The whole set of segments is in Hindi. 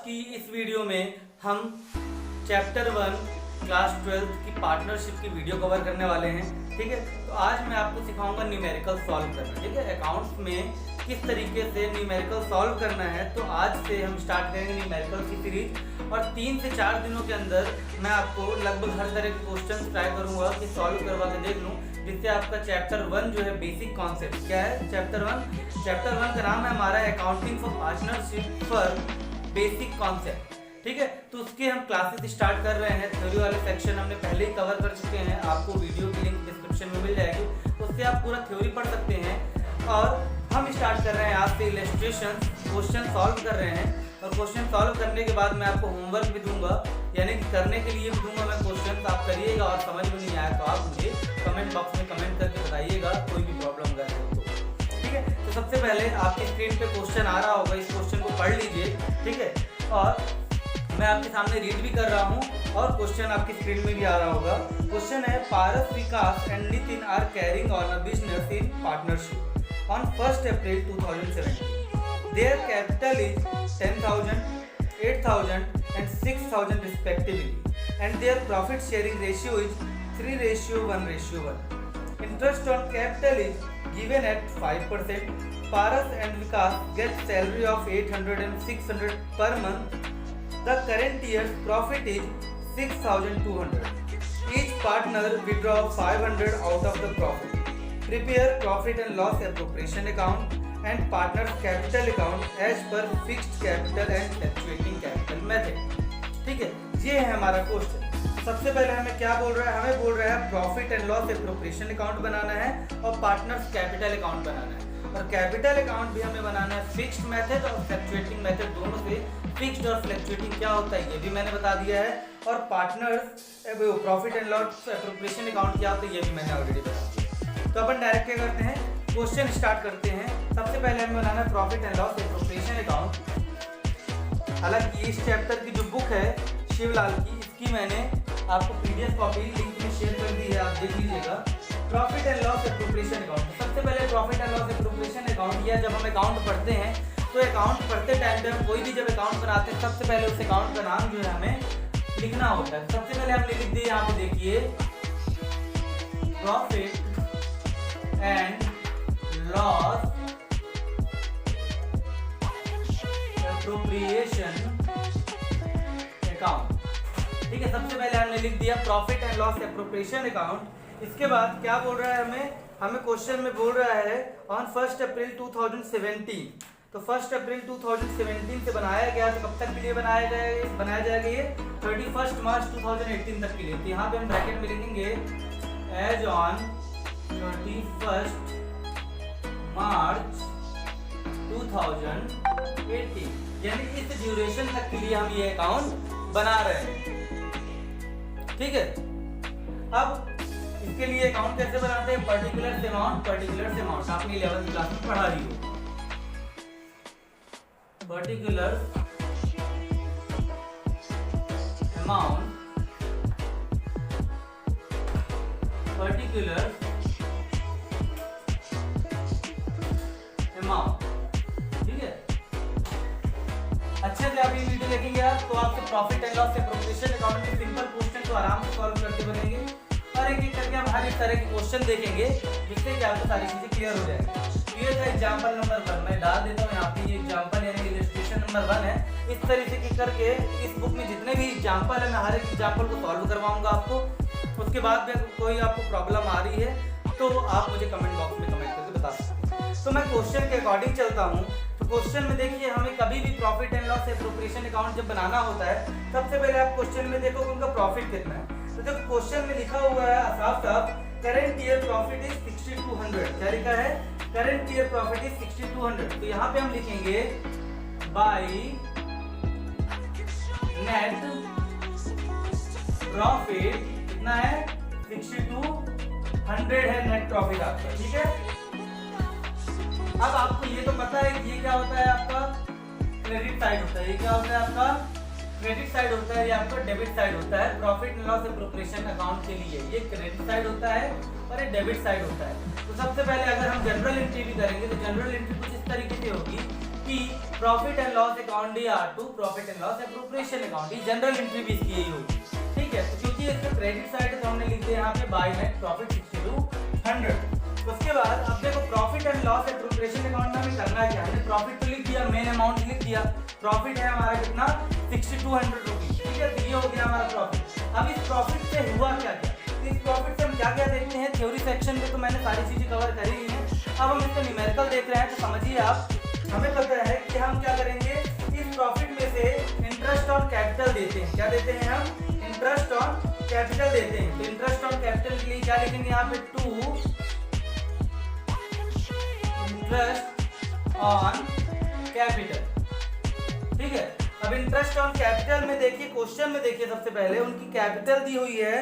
की इस वीडियो में हम चैप्टर 1 क्लास 12 की पार्टनरशिप की वीडियो कवर करने वाले हैं। ठीक है, तो आज मैं आपको सिखाऊंगा न्यूमेरिकल सॉल्व करना। ठीक है, अकाउंट्स में किस तरीके से न्यूमेरिकल सॉल्व करना है। तो आज से हम स्टार्ट करेंगे न्यूमेरिकल की सीरीज और 3 से 4 दिनों के अंदर मैं आपको लगभग हर तरह के क्वेश्चन ट्राई करूंगा कि सॉल्व करवा के देख लूँ, जिससे आपका चैप्टर 1 जो है बेसिक कॉन्सेप्ट क्या है। चैप्टर 1 का नाम है हमारा accounting for partnership for basic concept. ठीक है, तो उसके हम क्लासेस स्टार्ट कर रहे हैं। थ्योरी वाले सेक्शन हमने पहले ही कवर कर चुके हैं, आपको वीडियो की लिंक डिस्क्रिप्शन में मिल जाएगी, उससे आप पूरा थ्योरी पढ़ सकते हैं। और हम स्टार्ट कर रहे हैं आज से इलस्ट्रेशन, क्वेश्चन सॉल्व कर रहे हैं। और क्वेश्चन सॉल्व करने के बाद मैं आपको होमवर्क भी दूंगा, यानी कि करने के लिए भी दूंगा मैं क्वेश्चन, आप करिएगा। और समझ में नहीं आया तो आप मुझे कमेंट बॉक्स में कमेंट करके बताइएगा, कोई भी प्रॉब्लम अगर है तो। ठीक है, तो सबसे पहले आपकी स्क्रीन पे क्वेश्चन आ रहा होगा, इस क्वेश्चन को पढ़ लीजिए। ठीक है, और मैं आपके सामने रीड भी कर रहा हूँ और क्वेश्चन आपकी स्क्रीन में भी आ रहा होगा। क्वेश्चन है, Paras, Vikas and Nitin are carrying on a business in partnership on 1 April 2017. Their capital is 10,000, 8,000 and 6,000 respectively, and their profit sharing ratio is 3:1:1. Interest on capital is given at 5%. Paras and Vikas get salary of 800 and 600 per month. The current year's profit is 6,200. Each partner withdraw 500 out of the profit. Prepare profit and loss appropriation account and partners capital account as per fixed capital and fluctuating capital method. ठीक है, ये है हमारा क्वेश्चन। सबसे पहले हमें क्या बोल रहा है, हमें बोल रहा है profit and loss appropriation account बनाना है और पार्टनर्स कैपिटल अकाउंट बनाना है। और कैपिटल अकाउंट भी हमें बनाना है फिक्स्ड मेथड और फ्लक्चुएटिंग मेथड, दोनों से। फिक्स्ड और फ्लक्चुएटिंग क्या होता है ये भी मैंने बता दिया है। और partners profit and loss appropriation account क्या होता है ये भी मैंने ऑलरेडी बता दिया। तो अपन डायरेक्ट क्या करते हैं, क्वेश्चन स्टार्ट करते हैं। सबसे पहले हमें बनाना है profit and loss appropriation account. हालांकि इस चैप्टर की जो बुक है शिवलाल की, इसकी मैंने आपको PDF कॉपी लिंक में शेयर कर दी है, आप देख लीजिएगा। Profit and loss appropriation account, सबसे पहले profit and loss appropriation account, या जब हम अकाउंट पढ़ते हैं तो अकाउंट पढ़ते टाइम पे हम कोई भी जब अकाउंट बनाते हैं सबसे पहले उस अकाउंट का नाम जो है हमें लिखना होता है। सबसे पहले हमने लिख दिया, यहाँ पे देखिए, profit and loss appropriation account. ठीक है, सबसे पहले हमने लिख दिया profit and loss appropriation account. इसके बाद क्या बोल रहा है हमें क्वेश्चन में बोल रहा है ऑन 1 April 2017। तो 1 April 2017 से बनाया गया, तो कब तक के लिए बनाया जाएगा ये 31 March 2018 तक के लिए। तो यहाँ पे हम ब्रैकेट में लिखेंगे एज ऑन 31 March 2018, यानी इस ड्यूरेशन तक के लिए हम ये अकाउंट बना रहे हैं। ठीक है, अब इसके लिए अकाउंट कैसे बनाते हैं, पर्टिकुलर अमाउंट आपने 11th क्लास में पढ़ा ली हो। पर्टिकुलर अमाउंट, ठीक है। अच्छे से आप ये वीडियो देखेंगे आप, तो आपसे profit and loss appropriation account के सिंपल क्वेश्चन तो आराम से सॉल्व करके बनेंगे। और एक एक करके हम हर एक तरह के क्वेश्चन देखेंगे, जिससे कि आपको सारी चीजें क्लियर हो जाएगी। ये था एग्जांपल नंबर 1, मैं डाल देता हूँ यहाँ पे, ये एग्जांपल यानी इलस्ट्रेशन नंबर 1 है। इस तरीके के करके इस बुक में जितने भी एग्जांपल है, मैं हर एक एग्जांपल को सॉल्व करवाऊंगा आपको। उसके बाद में कोई आपको प्रॉब्लम आ रही है तो आप मुझे कमेंट बॉक्स में कमेंट करके बता सकते हैं। तो मैं क्वेश्चन के अकॉर्डिंग चलता हूँ। तो क्वेश्चन में देखिए, हमें कभी भी profit and loss appropriation account जब बनाना होता है, सबसे पहले आप क्वेश्चन में देखो कि उनका प्रॉफिट कितना है। तो जब क्वेश्चन में लिखा हुआ है साफ साफ, करंट ईयर प्रॉफिट इज 6200, क्या लिखा है, करंट ईयर प्रॉफिट इज 6200। तो यहाँ पे हम लिखेंगे बाय नेट प्रॉफिट कितना है, 6200 है नेट प्रॉफिट आपका। ठीक है, अब आपको ये तो पता है कि ये क्या होता है, आपका क्रेडिट साइड होता है। ये क्या होता है, आपका क्रेडिट साइड होता है, ये आपका डेबिट साइड होता है। Profit and loss appropriation account के लिए ये क्रेडिट साइड होता है और ये डेबिट साइड होता है। तो सबसे पहले अगर हम जनरल एंट्री भी करेंगे तो जनरल एंट्री कुछ इस तरीके से होगी कि profit and loss account D R to profit and loss appropriation account, ये जनरल एंट्री भी इसकी यही होगी, ठीक है। तो क्योंकि इसका क्रेडिट साइड है तो हमने लिख दिया यहाँ पे बाय नेट प्रॉफिट 6200। उसके बाद अब देखो profit and loss appropriation account में हमें करना है क्या, हमने प्रॉफिट तो लिख दिया, मेन अमाउंट लिख दिया, प्रॉफिट है हमारा कितना 6200 रुपीज, ठीक है। तो ये हो गया हमारा प्रॉफिट। अब इस प्रॉफिट से हुआ क्या क्या, इस प्रॉफिट से हम क्या क्या देखते हैं, थ्योरी सेक्शन में तो मैंने सारी चीजें कवर करी हुई हैं। अब हम इसका न्यूमेरिकल देख रहे हैं तो समझिए आप, हमें पता है कि हम क्या करेंगे, इस प्रॉफिट में से इंटरेस्ट ऑन कैपिटल देते हैं, क्या देते हैं हम, इंटरेस्ट ऑन कैपिटल देते हैं। तो इंटरेस्ट ऑन कैपिटल के लिए क्या लिखेंगे यहाँ पे, टू इंटरेस्ट ऑन कैपिटल, ठीक है। अब इंटरेस्ट ऑन कैपिटल में देखिए, क्वेश्चन में देखिए, सबसे पहले उनकी कैपिटल दी हुई है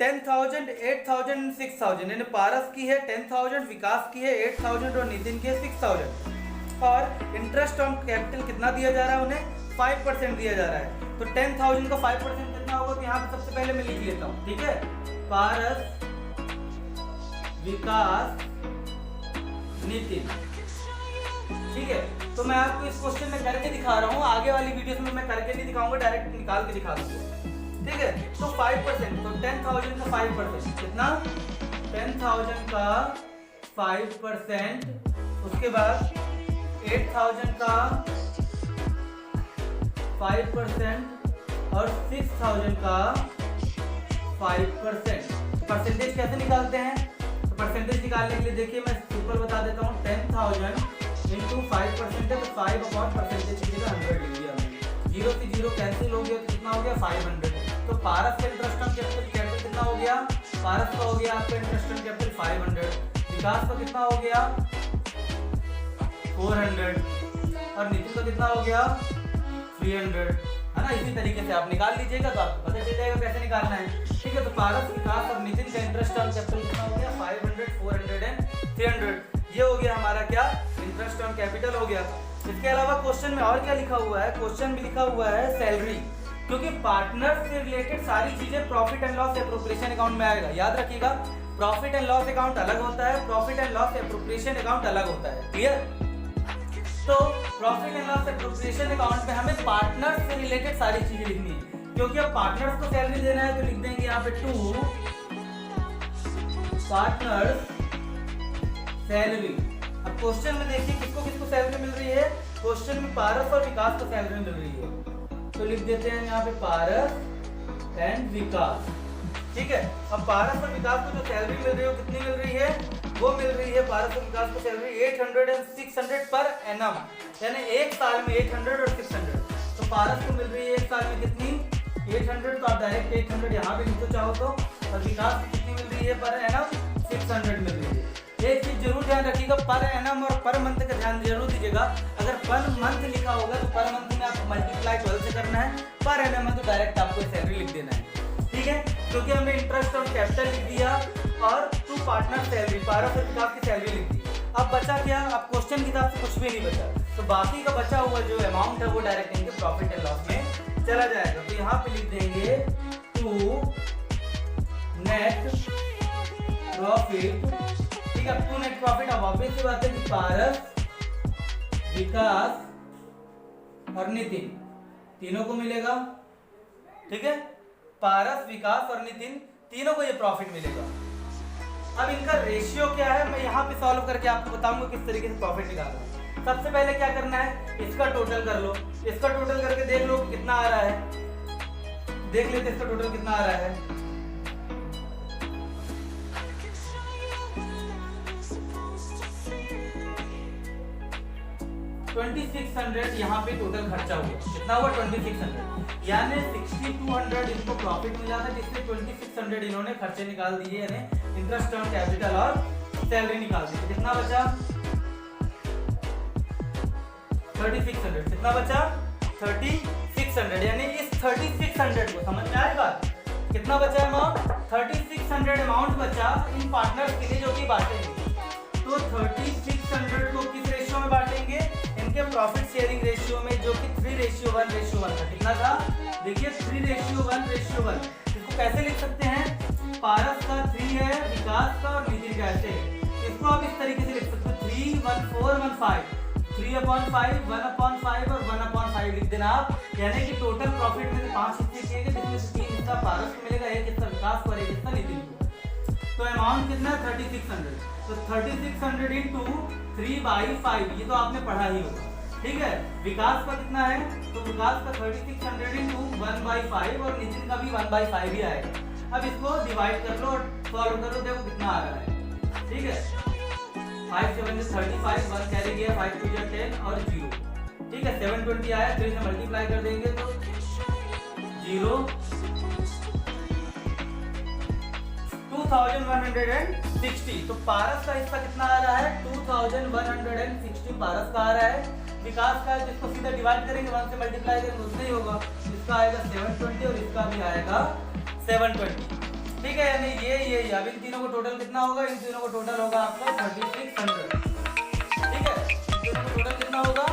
10,000, 8,000, 6,000, यानी पारस की है 10,000, विकास की है 8,000 और नितिन की है 6,000। और इंटरेस्ट ऑन कैपिटल कितना दिया जा रहा है उन्हें, 5% दिया जा रहा है। तो 10,000 का 5% कितना होगा, तो यहाँ पे सबसे पहले मैं लिख लेता हूँ, ठीक है। पारस, विकास, नितिन, ठीक है। तो मैं आपको इस क्वेश्चन में करके दिखा रहा हूँ, आगे वाली वीडियोस में मैं करके नहीं दिखाऊंगा, डायरेक्ट निकाल के दिखा दूंगा, ठीक है। तो 5%, तो 10,000 का 5% कितना, 10,000 का 5%, उसके बाद 8,000 का 5% और 6,000 का 5%। परसेंटेज कैसे निकालते हैं, तो परसेंटेज निकालने के लिए देखिए मैं सिंपल बता देता हूँ, 10,000 इंटू 5% है तो 5 अपॉन परसेंटेज की जगह 100 लिख दिया हमने, 0 से 0 कैंसिल हो गया तो कितना हो गया 500। तो पारस का इंटरेस्ट ऑन कैपिटल कितना हो गया, पारस का हो गया आपका इंटरेस्ट ऑन कैपिटल 500, विकास का कितना हो गया 400 और नितिन का कितना हो गया 300, है ना। इसी तरीके से आप निकाल लीजिएगा तो आपको पता चल जाएगा कैसे निकालना है, ठीक है। तो पारस, विकास और नितिन का इंटरेस्ट ऑन कैपिटल कितना हो गया 500, 400 एंड 300, ये हो गया हमारा क्या, इंटरेस्ट ऑन कैपिटल हो गया। इसके अलावा क्वेश्चन में और क्या लिखा हुआ है, क्वेश्चन में लिखा हुआ है सैलरी, क्योंकि पार्टनर से रिलेटेड सारी चीजें profit and loss appropriation account में आएगा, याद रखिएगा। प्रॉफिट एंड लॉस अकाउंट अलग होता है, profit and loss appropriation account अलग होता है, क्लियर। तो profit and loss appropriation account में हमें पार्टनर से रिलेटेड सारी चीजें लिखनी है, क्योंकि अब पार्टनर्स को सैलरी देना है तो लिख देंगे यहाँ पे टू पार्टनर्स सैलरी। अब क्वेश्चन में देखिए किसको किसको सैलरी मिल रही है, क्वेश्चन में पारस और विकास को सैलरी मिल रही है, तो लिख देते हैं यहाँ पे पारस एंड विकास, ठीक है। अब पारस और विकास को जो सैलरी मिल रही है वो कितनी मिल रही है, वो मिल रही है पारस और विकास को सैलरी 800 और 600 पर एनम, यानी एक साल में 800 और 600। तो पारस को मिल रही है एक साल में कितनी 800, तो आप डायरेक्ट 800 यहाँ पे लिख दो चाहो तो, और विकास को कितनी मिल रही है पर एनम 600 मिल रही है। एक चीज जरूर ध्यान रखिएगा, पर एनम और पर मंथ का ध्यान जरूर दीजिएगा। अगर पर मंथ लिखा होगा तो पर मंथ में आपको मल्टीप्लाई 12 से करना है, पर एनम है तो डायरेक्ट आपको सैलरी लिख देना है, ठीक है। क्योंकि हमने इंटरेस्ट ऑन कैपिटल लिख दिया और टू पार्टनर सैलरी, पारस और विकास की सैलरी लिख दी। अब बचा क्या, अब क्वेश्चन की तरफ से कुछ भी नहीं बचा, तो बाकी का बचा हुआ जो अमाउंट है वो डायरेक्ट इनके प्रॉफिट एंड लॉस में चला जाएगा। तो यहाँ पे लिख देंगे टू नेट प्रॉफिट, ठीक है। टू नेट प्रॉफिट, अब ऑब्वियस सी बात है कि पारस, विकास और नितिन तीनों को मिलेगा, ठीक है। पारस, विकास और नितिन तीनों को ये प्रॉफिट मिलेगा। अब इनका रेशियो क्या है मैं यहाँ पे सॉल्व करके आपको बताऊंगा किस तरीके से प्रॉफिट निकालना। सबसे पहले क्या करना है, इसका टोटल कर लो, इसका टोटल करके देख लो कितना आ रहा है, देख लेते इसका टोटल कितना आ रहा है। 2600 यहाँ पे टोटल खर्चा हुआ, कितना हुआ 2600, यानी 6200 इनको प्रॉफिट मिला था, जिसमें 2600 इन्होंने खर्चे निकाल दिए, यानी इंटरेस्ट ऑन कैपिटल और सैलरी निकाल दी। कितना बचा 3600, कितना बचा 3600, यानी इस 3600 को समझ में आ रही बात, कितना बचा अमाउंट 3600 अमाउंट बचा इन पार्टनर्स के लिए जो कि बांटेंगे। तो 3600 को किस रेशियो में बांटेंगे, इनके प्रॉफिट शेयरिंग रेशियो में, जो कि 3:1:1 था। कितना था देखिए 3:1:1। इसको कैसे लिख सकते हैं, पारस का 3 है, विकास का और नितिन का ऐसे है। इसको आप इस तरीके से लिख सकते हो 3:1:4:1:5, 3/5, 1/5 और 1/5 लिख देना आप। यानी कि टोटल प्रॉफिट में 5 हिस्से किए गए, जिसमें से 3 हिस्सा पारस को मिलेगा, 1 हिस्सा विकास को और 1 हिस्सा नितिन को। तो अमाउंट कितना है 3600। तो 3600 इंटू 3/5, ये तो आपने पढ़ा ही होगा, ठीक है। विकास का कितना है, तो विकास का 3600 इंटू 1/5 और नितिन का भी 1/5 ही आएगा। अब इसको डिवाइड कर लो और सॉल्व करो, देखो कितना आ रहा है, ठीक है। 5 7 35, 1 कैरी गया, 5 2 10 और 0, ठीक है। 720 आया, 3 से मल्टीप्लाई कर देंगे तो 0 2160। तो पारस का हिस्सा कितना आ रहा है 2160 पारस का आ रहा है। विकास का जिसको सीधा डिवाइड करेंगे 1 से मल्टीप्लाई करेंगे उससे ही होगा, इसका आएगा 720 और इसका भी आएगा 720, ठीक है। यानी ये अब इन तीनों को टोटल कितना होगा, इन तीनों को टोटल होगा आपका 3600, ठीक है। इन तीनों को टोटल कितना होगा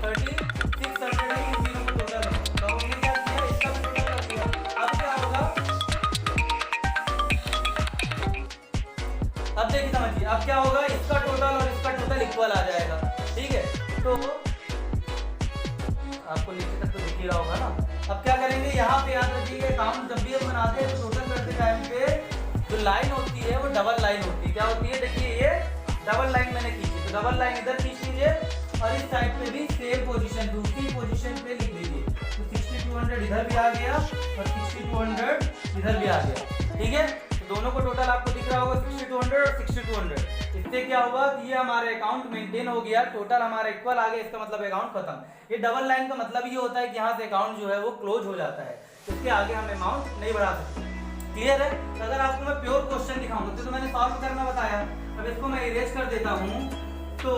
3600 है, इन तीनों को टोटल है। तो हमने क्या किया, इसका भी टोटल कर दिया। अब क्या होगा, अब देखिए समझिए, अब क्या होगा, इसका टोटल और इसका टोटल इक्वल आ जाएगा, ठीक है। तो आपको नीचे तक तो दिख ही रहा होगा ना। अब क्या करेंगे, यहाँ पे याद रखिए अकाउंट जब भी हम बनाते हैं तो टोटल करते टाइम पे जो लाइन होती है वो डबल लाइन होती है। क्या होती है, देखिए ये डबल लाइन मैंने खींची, तो डबल लाइन इधर खींच लीजिए और इस साइड पे भी सेम पोजीशन, दूसरी पोजीशन पे लिख लीजिए। तो 6200 इधर भी आ गया और 6200 इधर भी आ गया, ठीक है। तो दोनों को टोटल आपको दिख रहा होगा 6200 और 6200। इससे क्या हुआ कि ये हमारे अकाउंट मेंटेन हो गया, टोटल हमारा इक्वल आ गया, इसका मतलब अकाउंट खत्म। ये डबल लाइन का मतलब ये होता है कि यहाँ से अकाउंट जो है वो क्लोज हो जाता है, इसके आगे हम अमाउंट नहीं बढ़ा सकते। क्लियर है। तो अगर आपको मैं प्योर क्वेश्चन दिखाऊंगा तो मैंने सॉल्व करना बताया, अब इसको मैं इरेज कर देता हूँ। तो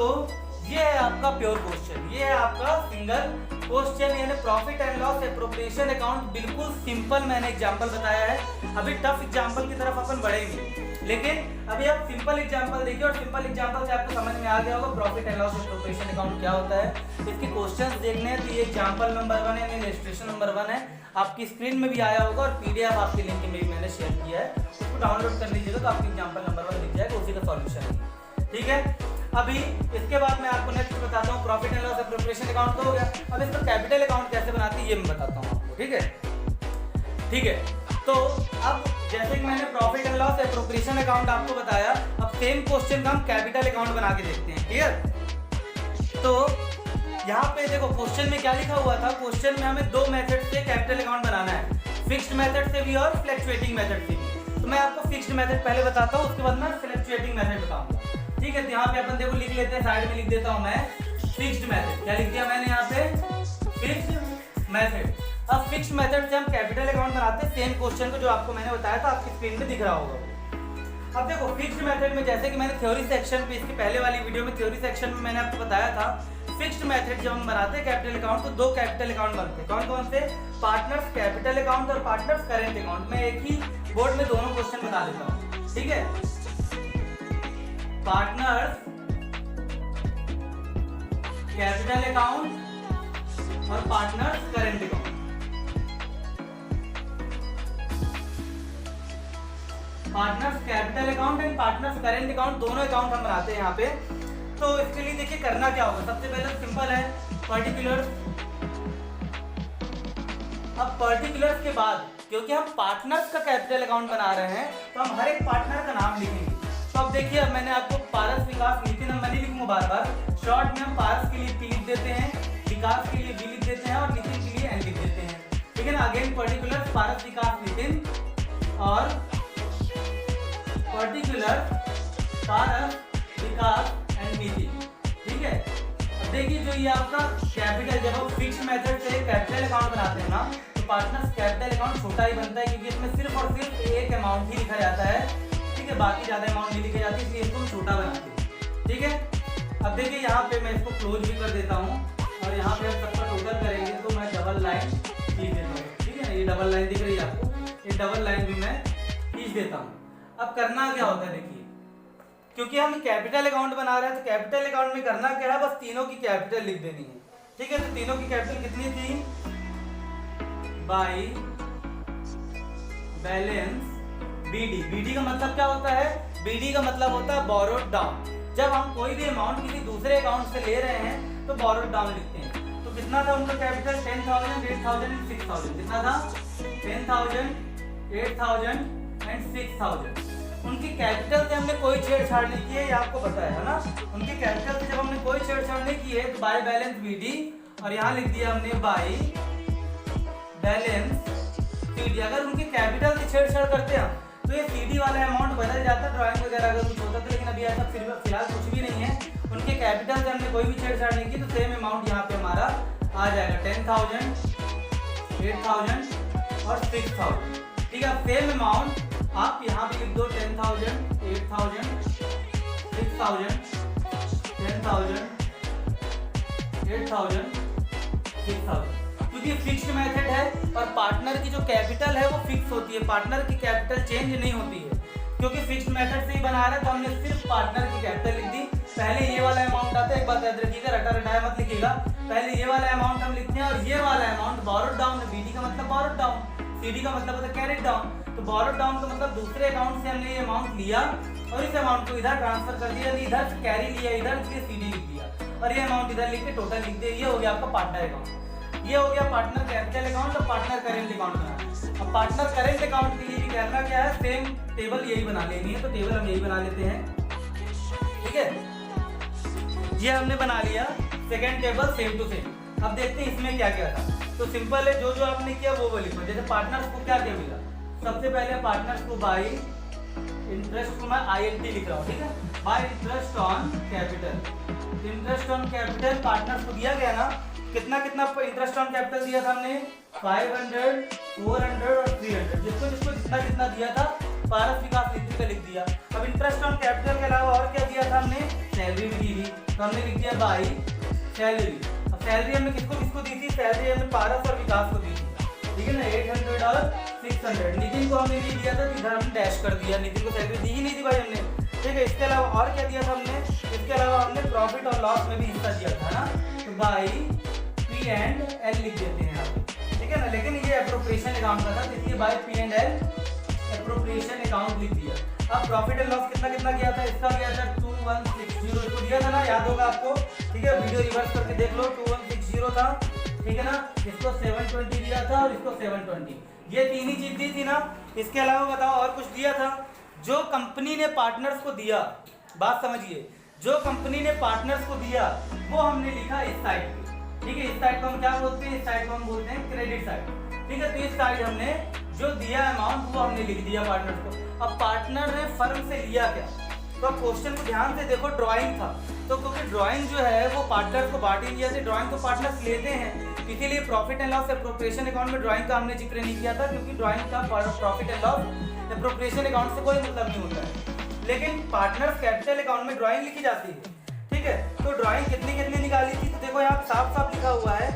ये है आपका प्योर क्वेश्चन, ये है आपका सिंगल क्वेश्चन, यानी profit and loss appropriation account. बिल्कुल सिंपल मैंने एग्जांपल बताया है। अभी टफ एग्जांपल की तरफ अपन बढ़ेंगे, लेकिन अभी आप सिंपल एग्जांपल देखिए और सिंपल एग्जांपल से आपको समझ में आ गया होगा profit and loss appropriation account क्या होता है। इसके क्वेश्चंस देखने हैं तो ये एग्जांपल नंबर 1 है, इलस्ट्रेशन नंबर 1 है, आपकी स्क्रीन में भी आया होगा और पीडीएफ आपके लिंक में भी मैंने शेयर किया है, उसको डाउनलोड कर लीजिएगा तो आपको एग्जांपल नंबर 1 दिख जाएगा, उसी का सॉल्यूशन है, ठीक है। अभी इसके बाद मैं आपको नेक्स्ट बताता हूँ profit and loss appropriation account तो हो गया। अब इसका कैपिटल अकाउंट कैसे बनाते हैं ये मैं बताता हूँ आपको, ठीक है, ठीक है। तो अब जैसे कि मैंने profit and loss appropriation account आपको बताया, अब सेम क्वेश्चन का हम कैपिटल अकाउंट बना के देखते हैं, क्लियर। तो यहाँ पे देखो क्वेश्चन में क्या लिखा हुआ था, क्वेश्चन में हमें 2 मेथड से कैपिटल अकाउंट बनाना है, फिक्स्ड मेथड से भी और फ्लक्चुएटिंग मेथड से भी। तो मैं आपको फिक्स्ड मेथड पहले बताता हूँ, उसके बाद मैं फ्लक्चुएटिंग मेथड बताऊंगा, ठीक है। तो यहाँ पे अपन देखो लिख लेते हैं, साइड में लिख देता हूँ मैं फिक्स्ड मेथड। क्या लिख दिया मैंने यहाँ पे, फिक्स्ड मेथड। अब फिक्स्ड मेथड से हम कैपिटल अकाउंट बनाते हैं, सेम क्वेश्चन को जो आपको मैंने बताया था आपकी स्क्रीन में दिख रहा होगा। अब देखो फिक्स्ड मेथड में जैसे कि मैंने थ्योरी सेक्शन पे, इसके पहले वाली वीडियो में थ्योरी सेक्शन में मैंने आपको बताया था, फिक्स्ड मेथड जब हम बनाते हैं कैपिटल अकाउंट तो 2 कैपिटल अकाउंट बनते हैं। कौन कौन से, पार्टनर्स कैपिटल अकाउंट और पार्टनर्स करेंट अकाउंट। मैं एक ही बोर्ड में दोनों क्वेश्चन बता देता हूँ, ठीक है। पार्टनर्स कैपिटल अकाउंट और partners current account. Partners capital account and partners current account दोनों अकाउंट हम बनाते हैं यहाँ पे। तो इसके लिए देखिए करना क्या होगा, सबसे पहले सिंपल है पर्टिकुलर्स। अब पर्टिकुलर्स के बाद क्योंकि हम पार्टनर्स का कैपिटल अकाउंट बना रहे हैं तो हम हर एक पार्टनर का नाम लिखेंगे। तो अब देखिए, अब मैंने आपको पारस, विकास, नितिन हम नहीं लिखूंगा बार बार, शॉर्ट में हम पारस के लिए पी लिख देते हैं, विकास के लिए बी लिख देते हैं और नितिन के लिए एन लिख देते हैं, ठीक है ना। अगेन पर्टिकुलर पारस, विकास, नितिन और particular Paras, Vikas and Nitin, ठीक है। अब देखिए जो ये आपका कैपिटल, जब हम फिक्स्ड मेथड से कैपिटल अकाउंट बनाते हैं ना तो पार्टनर्स कैपिटल अकाउंट छोटा ही बनता है क्योंकि इसमें सिर्फ और सिर्फ एक अमाउंट ही लिखा जाता है, ठीक है, बाकी ज्यादा अमाउंट नहीं लिखी जाती, इसलिए इसको छोटा बनाते हैं, ठीक है। अब देखिए यहाँ पे मैं इसको क्लोज भी कर देता हूँ और यहाँ पे हम सबका टोटल करेंगे तो मैं डबल लाइन खींच देता हूँ, ठीक है ना। ये डबल लाइन दिख रही है आपको, ये डबल लाइन भी मैं खींच देता हूँ। अब करना क्या होता है, देखिए क्योंकि हम कैपिटल अकाउंट बना रहे हैं तो कैपिटल अकाउंट में करना क्या है, बस तीनों की कैपिटल लिख देनी है, ठीक है। तो तीनों की कैपिटल कितनी थी, बाई बैलेंस बीडी। बीडी का मतलब क्या होता है, बीडी का मतलब होता है बोरोड डाउन। जब हम कोई भी अमाउंट किसी दूसरे अकाउंट से ले रहे हैं तो बोरोड डाउन लिखते हैं। तो कितना था उनका कैपिटल? 10,000, 8,000 एंड 6,000। कितना था? 10,000, 8,000 एंड 6,000। उनकी कैपिटल से हमने कोई छेड़छाड़ नहीं की है, ये आपको पता है ना। उनकी कैपिटल से जब हमने कोई छेड़छाड़ नहीं की है तो बाय बैलेंस बीडी, और यहाँ लिख दिया हमने बाय बैलेंस सीडी। अगर उनकी कैपिटल से छेड़छाड़ करते हैं तो ये सीडी वाला अमाउंट बदल जाता, ड्राइंग वगैरह अगर कुछ होता तो, लेकिन अभी ऐसा फिलहाल कुछ भी नहीं है। उनके कैपिटल से हमने कोई भी छेड़छाड़ नहीं की, तो सेम अमाउंट यहाँ पे हमारा आ जाएगा 10,000, 8,000 और 6,000। ठीक है, सेम अमाउंट आप यहाँ पे लिख दो 10,000, 8,000, 6,000, 10,000, 8,000, 6,000, क्योंकि फिक्स्ड मेथड है और पार्टनर की जो कैपिटल है वो फिक्स होती है। पार्टनर की कैपिटल चेंज नहीं होती है, क्योंकि फिक्स्ड मेथड से ही बना रहा है तो हमने सिर्फ पार्टनर की कैपिटल लिख दी। पहले ये वाला अमाउंट आता है, एक बात याद रखिएगा, रटा रटाया मत लिखिएगा। पहले ये वाला अमाउंट हम लिखते हैं और ये वाला अमाउंट बोरोड डाउन है। बीडी का मतलब बोरोड डाउन, सीडी का मतलब होता है कैरिड डाउन। तो बोरोड डाउन का मतलब दूसरे अकाउंट से हमने ये अमाउंट लिया और इस अमाउंट को इधर ट्रांसफर कर दिया, इधर से कैरी लिया, इधर से सीडी लिख दिया और ये अमाउंट इधर लिख के टोटल लिख दिया। ये हो गया आपका पार्टनर अकाउंट, ये हो गया पार्टनर कैपिटल अकाउंट और पार्टनर करेंट अकाउंट बना। अब पार्टनर करेंट अकाउंट के लिए भी करना क्या है, सेम टेबल यही बना लेनी है। तो टेबल हम यही बना लेते हैं, ठीक है। ये हमने बना लिया second table same to same. अब देखते हैं इसमें क्या क्या था। तो सिंपल है, जो जो आपने किया वो लिखो। जैसे पार्टनर्स को क्या क्या मिला, सबसे पहले पार्टनर्स को बाय इंटरेस्ट को मैं INT लिख रहा हूँ, ठीक है, bye interest on capital. Interest on capital partners को दिया गया ना, कितना कितना इंटरेस्ट ऑन कैपिटल दिया था हमने, 500, 400 और 300। जिसको जिसको जितना जितना दिया था पारस विकास नीति पे लिख दिया। अब इंटरेस्ट ऑन कैपिटल के अलावा और क्या दिया था हमने, सैलरी भी दी थी, तो हमने लिख दिया बाय सैलरी। अब सैलरी हमने किसको किसको दी थी, सैलरी हमने पारस और विकास को दी थी, ठीक है ना, 800 और 600। नितिन को हमने नहीं दिया था, इधर हमने डैश कर दिया, नितिन को सैलरी दी ही नहीं थी भाई हमने, ठीक है। इसके अलावा और क्या दिया था हमने, इसके अलावा हमने प्रॉफिट और लॉस में भी हिस्सा दिया था ना, तो बाय P&L लिख देते हैं आप, ठीक है ना। लेकिन ये एप्रोप्रिएशन अकाउंट का था, तो इसलिए बाय P&L एप्रोप्रिएशन अकाउंट लिख दिया। अब प्रॉफिट एंड लॉस कितना कितना गया था, इसका गया था 2160, इसको दिया था ना, याद होगा आपको, ठीक है। वीडियो रिवर्स करके देख लो, 2160 था, ठीक है ना। इसको 720 दिया था और इसको 720, ये तीन ही चीज दी थी ना। इसके अलावा बताओ और कुछ दिया था जो कंपनी ने पार्टनर्स को दिया, बात समझिए, जो कंपनी ने पार्टनर्स को दिया वो हमने लिखा इस साइड पे, ठीक है। इस साइड को हम क्या बोलते हैं, इस साइड को हम बोलते हैं क्रेडिट साइड, ठीक है। तो इस साइड हमने जो दिया अमाउंट वो हमने लिख दिया पार्टनर को। अब पार्टनर ने फर्म से लिया क्या, तो अब क्वेश्चन को ध्यान से देखो, ड्राइंग था, तो क्योंकि ड्राइंग जो है वो पार्टनर को बांट ही दिया था, ड्राइंग तो पार्टनर्स लेते हैं, इसीलिए profit and loss appropriation account में ड्राइंग का हमने जिक्र नहीं किया था, क्योंकि ड्राइंग का profit and loss appropriation account से कोई मतलब नहीं होता है। लेकिन पार्टनर्स कैपिटल अकाउंट में ड्राइंग लिखी जाती है, ठीक है। तो ड्राइंग कितनी कितनी निकाली थी, तो देखो यहाँ साफ साफ लिखा हुआ है,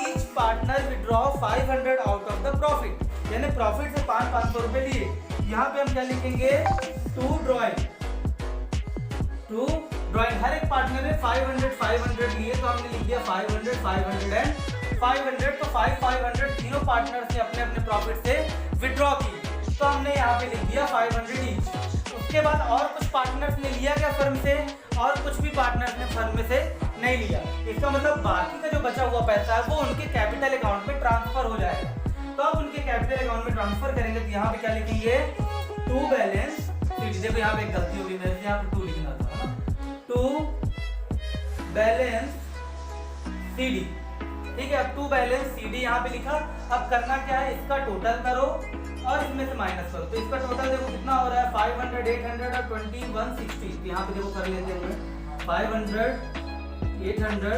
each partner withdraw 500 out of the profit, यानी प्रॉफिट से 500 रुपए लिए। यहाँ पे हम क्या लिखेंगे, टू ड्राइंग हर एक पार्टनर ने 500 लिए, तो हमने लिख दिया 500 एंड 500। तो 500 तीनों पार्टनर्स ने अपने अपने प्रॉफिट से विड्रॉ की, तो हमने यहाँ पे लिख दिया 500 ईच। उसके बाद और कुछ पार्टनर्स ने लिया क्या फर्म से, और कुछ भी पार्टनर्स ने फर्म में से नहीं लिया। इसका मतलब बाकी का जो बचा हुआ पैसा है वो उनके कैपिटल अकाउंट में ट्रांसफर हो जाएगा। तो अब उनके कैपिटल अकाउंट में ट्रांसफर करेंगे तो यहाँ पे क्या लिखेंगे, टू बैलेंस सीडी। देखो यहाँ पे एक गलती होगी मेरे से, यहाँ पे 2 लिखना था ना, टू बैलेंस सीडी, ठीक है। अब टू बैलेंस सीडी यहाँ पे लिखा। अब करना क्या है, इसका टोटल करो और इसमें से माइनस करो। तो इसका टोटल देखो कितना हो रहा है, 500, 800 और 2160। तो यहाँ पे देखो कर लेते हैं, 500, 800,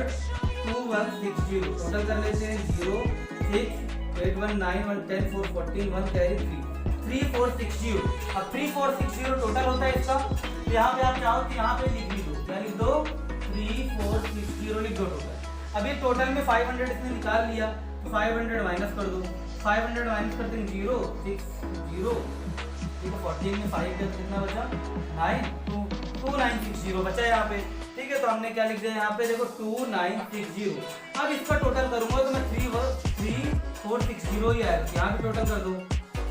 2160 टोटल कर लेते हैं, 0, 6, 8, 1, 9, 1, 10, 4, 14, 1 कैरी 3, 3460। अब 3460 टोटल होता है इसका। यहाँ पे आप चाहो तो यहाँ पे लिख भी दो, क्या लिख दो, 3460 लिख दो टोटल। अभी टोटल में 500 इसने निकाल लिया, तो 500 माइनस कर दो, 500 माइनस करते हैं 0, 6, 0, देखो 14 में 5 कितना बचा, 9, 2960 बचा यहाँ पे, ठीक है। तो हमने क्या लिख दिया यहाँ पे, देखो 2960। अब इसका टोटल करूंगा तो मैं 3460 ही आएगा, यहाँ पे टोटल कर दो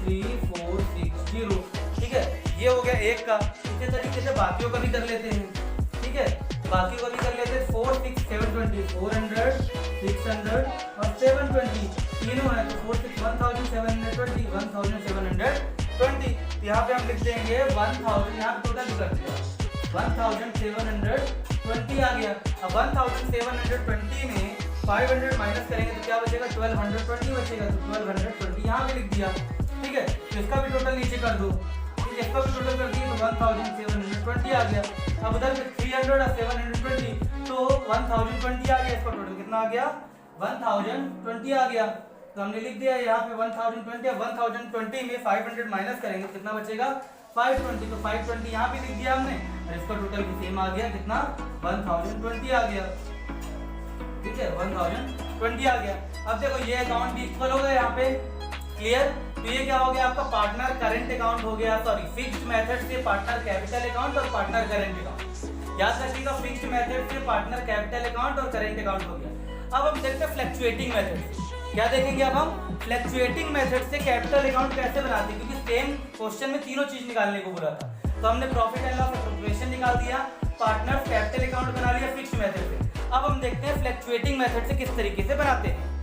3460, ठीक है। ये हो गया एक का। इसी तरीके से बाकियों का भी कर लेते हैं, ठीक है। बाकी को भी कर लेते हैं। 4 6 720 400 600 और 720 तीनों है तो 4 6 1720 1720। यहाँ पे हम लिख देंगे 1000, यहाँ पे टोटल कर दिया 1720 आ गया। अब 1720 में 500 माइनस करेंगे तो क्या बचेगा 1220 बचेगा, तो 1220 यहाँ पे लिख दिया। ठीक है, तो इसका भी टोटल नीचे कर दो, ठीक है, इसका भी टोटल कर दिया तो 1720 आ गया। अब उधर 300 और 720 तो 1020 आ गया, इसका टोटल कितना आ गया 1020 आ गया। तो हमने लिख दिया यहाँ पे 1020। 1020 में 500 माइनस करेंगे कितना बचेगा 520, तो 520 यहाँ पे लिख दिया हमने और इसका टोटल भी सेम आ गया कितना 1020 आ गया। ठीक है, 1020 आ गया। अब देखो ये अकाउंट भी इक्वल हो गया यहाँ पे, क्लियर। तो ये क्या हो गया आपका पार्टनर करंट अकाउंट हो गया, सॉरी फिक्स्ड मेथड से पार्टनर कैपिटल अकाउंट और पार्टनर करंट अकाउंट। याद रखिएगा फिक्स्ड मेथड से पार्टनर कैपिटल अकाउंट और करंट अकाउंट हो गया। अब हम देखते हैं फ्लक्चुएटिंग मेथड। क्या देखेंगे अब हम फ्लक्चुएटिंग मेथड से कैपिटल अकाउंट कैसे बनाते हैं, क्योंकि सेम क्वेश्चन में तीनों चीज निकालने को बोला था। तो हमने प्रॉफिट एंड लॉस अप्रोप्रिएशन निकाल दिया, पार्टनर कैपिटल अकाउंट बना लिया फिक्स्ड मेथड से। अब हम देखते हैं फ्लक्चुएटिंग मेथड से किस तरीके से बनाते हैं।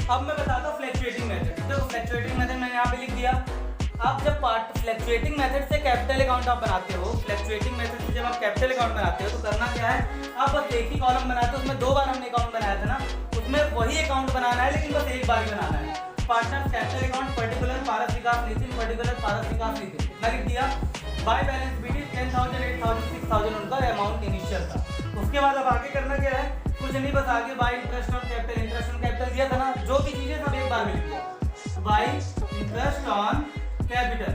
अब मैं बताता हूँ फ्लक्चुएटिंग मेथड। तो फ्लक्चुएटिंग मेथड मैंने यहाँ पे लिख दिया। आप जब फ्लक्चुएटिंग मेथड से कैपिटल अकाउंट आप बनाते हो, फ्लक्चुएटिंग मेथड से जब आप कैपिटल अकाउंट बनाते हो तो करना क्या है, आप बस एक ही कॉलम बनाते हो, उसमें 2 बार हमने अकाउंट बनाया था ना, उसमें वही अकाउंट बनाना है लेकिन बस एक बार ही बनाना है। पार्टनर कैपिटल अकाउंट पर्टिकुलर पारस विकास नितिन, पर्टिकुलर पारस विकास नितिन, कितना लिख दिया। बाय बैलेंस बीडी 10,000 8,000 6,000 उनका अमाउंट इनिशियल था। उसके बाद अब आगे करना क्या है, कुछ नहीं, बस आगे bye interest on capital, interest on capital दिया था ना, जो भी चीजें सब एक बार में लिख दिया। बाय इंटरेस्ट ऑन कैपिटल,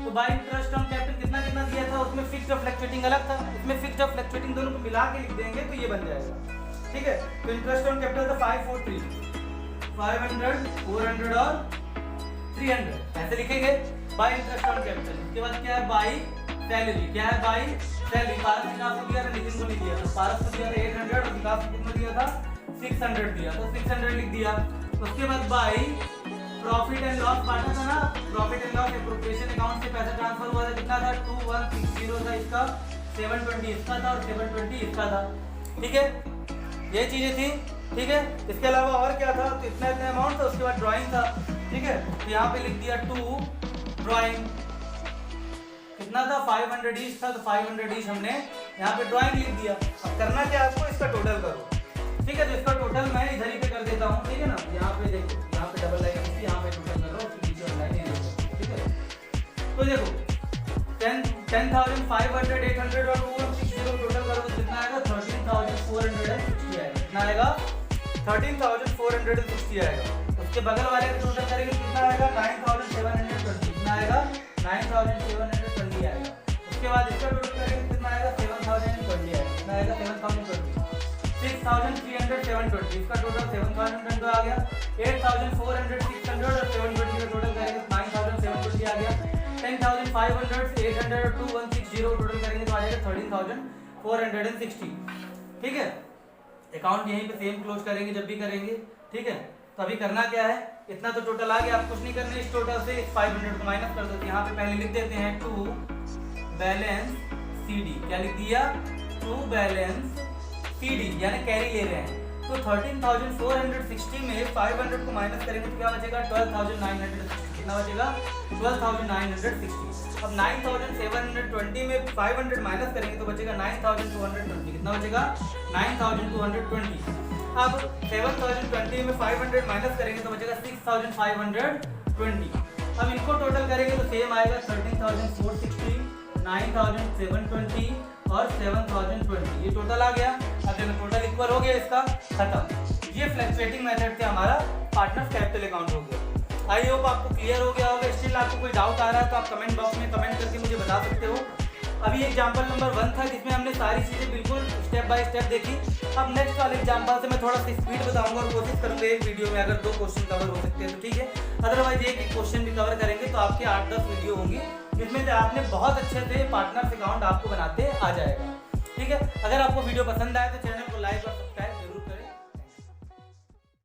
तो बाय इंटरेस्ट ऑन कैपिटल कितना कितना दिया था, उसमें फिक्स्ड और फ्लक्चुएटिंग अलग था, इसमें फिक्स्ड और फ्लक्चुएटिंग दोनों को मिला के लिख देंगे तो ये बन जाएगा। ठीक है, तो इंटरेस्ट ऑन कैपिटल था 543 500 400 और 300 ऐसे लिखेंगे बाय इंटरेस्ट ऑन कैपिटल। उसके बाद क्या है बाय सैलरी, क्या है बाय सैलरी, पारस विकास को दिया था नितिन को नहीं दिया था, पारस को दिया था 800 और विकास को कितना दिया था 600 दिया, तो 600 लिख दिया। उसके बाद बाय प्रॉफिट एंड लॉस बांटा था ना, profit and loss appropriation account से पैसा ट्रांसफर हुआ था, कितना था 2160 था इसका, 720 इसका था और 720 इसका था। ठीक है, ये चीजें थी। ठीक है, इसके अलावा और क्या था, तो इतना इतना अमाउंट था। उसके बाद ड्राइंग था। ठीक है, तो यहाँ पे लिख दिया 2 ड्राइंग, कितना था 500 ईच था, तो 500 ईच हमने यहाँ पे ड्राइंग लिख दिया। अब करना क्या आपको, इसका टोटल करो। ठीक है, तो इसका टोटल मैं इधर ही पे कर देता हूँ। ठीक है ना, यहाँ पे देखो, यहाँ पे डबल लाइन, यहाँ पे टोटल करो, नीचे और लाइन ये देखो। ठीक है, तो देखो 10,500 800 और 260 टोटल करो तो कितना आएगा 13,460 आएगा। कितना आएगा 13,460 आएगा। उसके बगल वाले का टोटल करेंगे कितना आएगा 9,720, कितना आएगा 9,720 आएगा। उसके बाद इसका टोटल करेंगे कितना आएगा 7,020 आएगा, कितना आएगा 7,020, 6,300 720, इसका टोटल 7,020 आ गया। 8,400 600 और 720 का टोटल करेंगे 9,720 आ गया। 10,500 800 और 2160 टोटल करेंगे तो आ जाएगा 13,460। ठीक है, अकाउंट यहीं पे सेम क्लोज करेंगे जब भी करेंगे। ठीक है, तो अभी करना क्या है, इतना तो टोटल आ गया, आप कुछ नहीं करना, इस टोटल से 500 को माइनस कर दो। यहाँ पे पहले लिख देते हैं टू बैलेंस CD, क्या लिख दिया टू बैलेंस CD, यानी कैरी ले रहे हैं। तो 13,460 में 500 को माइनस करेंगे तो क्या बचेगा 12,960, कितना बचेगा 12,960। अब 9,720 में 500 माइनस करेंगे तो बचेगा 9,220, कितना बचेगा 9,220। अब 7,020 में 500 माइनस करेंगे तो बचेगा 6,520। अब इनको टोटल करेंगे तो सेम आएगा 13,460, 9,720 और 7,020, ये टोटल आ गया। अब देखो टोटल इक्वल हो गया, इसका खत्म। ये फ्लक्चुएटिंग मेथड से हमारा पार्टनर कैपिटल अकाउंट हो गया। आई होप आपको क्लियर हो गया होगा। स्टिल आपको कोई डाउट आ रहा है तो आप कमेंट बॉक्स में कमेंट करके मुझे बता सकते हो। अभी एग्जाम्पल नंबर 1 था जिसमें हमने सारी चीज़ें बिल्कुल स्टेप बाय स्टेप देखी। अब नेक्स्ट वाले एग्जाम्पल से मैं थोड़ा सा स्पीड बताऊंगा और कोशिश करूंगा एक वीडियो में अगर 2 क्वेश्चन कवर हो सकते हैं तो ठीक है, अदरवाइज एक क्वेश्चन भी कवर करेंगे तो आपके 8-10 वीडियो होंगी जिसमें से आपने बहुत अच्छे से पार्टनर्स अकाउंट आपको बनाते आ जाएगा। ठीक है, अगर आपको वीडियो पसंद आए तो चैनल को लाइक और सब्सक्राइब